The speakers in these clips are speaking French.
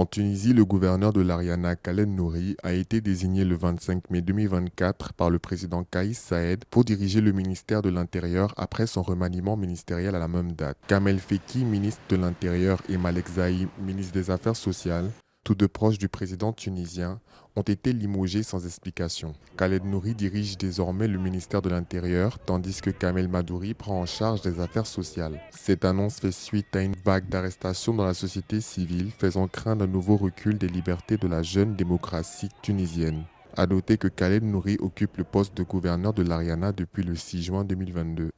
En Tunisie, le gouverneur de l'Ariana, Khaled Nouri, a été désigné le 25 mai 2024 par le président Kais Saied pour diriger le ministère de l'Intérieur après son remaniement ministériel à la même date. Kamel Feki, ministre de l'Intérieur, et Malek Zaï, ministre des Affaires sociales, tous deux proches du président tunisien, ont été limogés sans explication. Khaled Nouri dirige désormais le ministère de l'Intérieur, tandis que Kamel Madouri prend en charge des affaires sociales. Cette annonce fait suite à une vague d'arrestations dans la société civile, faisant craindre un nouveau recul des libertés de la jeune démocratie tunisienne. À noter que Khaled Nouri occupe le poste de gouverneur de l'Ariana depuis le 6 juin 2022.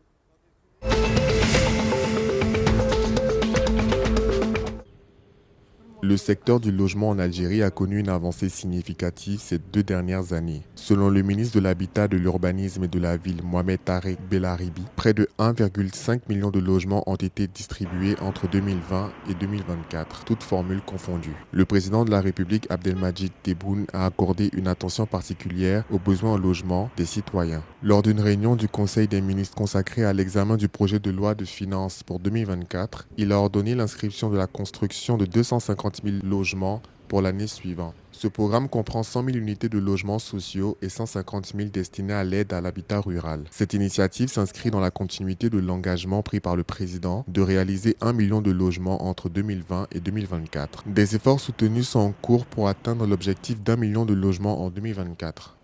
Le secteur du logement en Algérie a connu une avancée significative ces 2 dernières années. Selon le ministre de l'Habitat, de l'Urbanisme et de la Ville, Mohamed Tarek Belaribi, près de 1,5 million de logements ont été distribués entre 2020 et 2024, toutes formules confondues. Le président de la République, Abdelmadjid Tebboune, a accordé une attention particulière aux besoins en logement des citoyens. Lors d'une réunion du Conseil des ministres consacrée à l'examen du projet de loi de finances pour 2024, il a ordonné l'inscription de la construction de 250 000 logements pour l'année suivante. Ce programme comprend 100 000 unités de logements sociaux et 150 000 destinés à l'aide à l'habitat rural. Cette initiative s'inscrit dans la continuité de l'engagement pris par le président de réaliser 1 million de logements entre 2020 et 2024. Des efforts soutenus sont en cours pour atteindre l'objectif d'1 million de logements en 2024.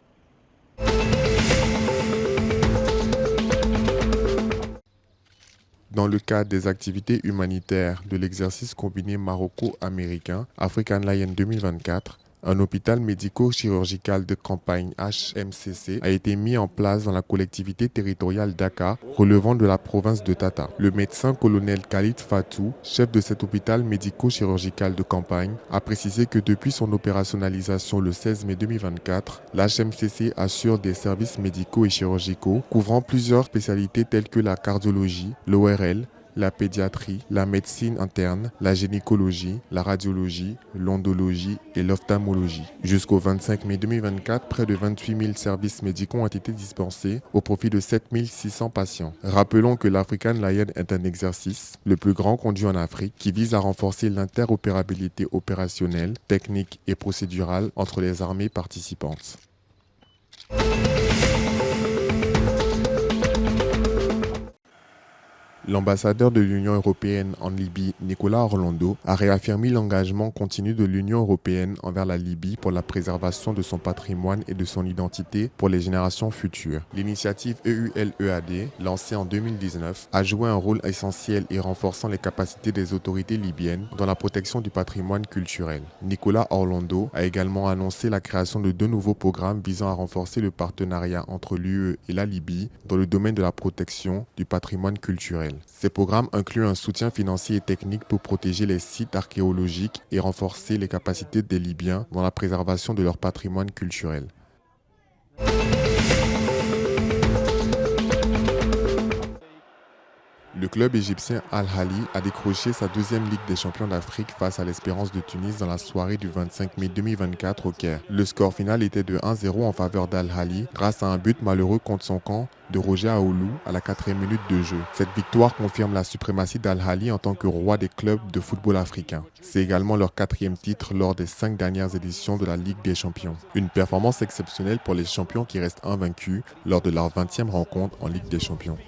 Dans le cadre des activités humanitaires de l'exercice combiné maroco-américain African Lion 2024, un hôpital médico-chirurgical de campagne HMCC a été mis en place dans la collectivité territoriale d'Aka, relevant de la province de Tata. Le médecin colonel Khalid Fatou, chef de cet hôpital médico-chirurgical de campagne, a précisé que depuis son opérationnalisation le 16 mai 2024, l'HMCC assure des services médicaux et chirurgicaux couvrant plusieurs spécialités telles que la cardiologie, l'ORL, la pédiatrie, la médecine interne, la gynécologie, la radiologie, l'ondologie et l'ophtalmologie. Jusqu'au 25 mai 2024, près de 28 000 services médicaux ont été dispensés au profit de 7 600 patients. Rappelons que l'African Lion est un exercice, le plus grand conduit en Afrique, qui vise à renforcer l'interopérabilité opérationnelle, technique et procédurale entre les armées participantes. L'ambassadeur de l'Union européenne en Libye, Nicolas Orlando, a réaffirmé l'engagement continu de l'Union européenne envers la Libye pour la préservation de son patrimoine et de son identité pour les générations futures. L'initiative EULEAD, lancée en 2019, a joué un rôle essentiel et renforçant les capacités des autorités libyennes dans la protection du patrimoine culturel. Nicolas Orlando a également annoncé la création de 2 nouveaux programmes visant à renforcer le partenariat entre l'UE et la Libye dans le domaine de la protection du patrimoine culturel. Ces programmes incluent un soutien financier et technique pour protéger les sites archéologiques et renforcer les capacités des Libyens dans la préservation de leur patrimoine culturel. Le club égyptien Al-Ahly a décroché sa 2e Ligue des champions d'Afrique face à l'Espérance de Tunis dans la soirée du 25 mai 2024 au Caire. Le score final était de 1-0 en faveur d'Al-Ahly grâce à un but malheureux contre son camp de Roger Aoulou à la 4e minute de jeu. Cette victoire confirme la suprématie d'Al-Ahly en tant que roi des clubs de football africain. C'est également leur 4e titre lors des 5 dernières éditions de la Ligue des champions. Une performance exceptionnelle pour les champions qui restent invaincus lors de leur 20e rencontre en Ligue des champions.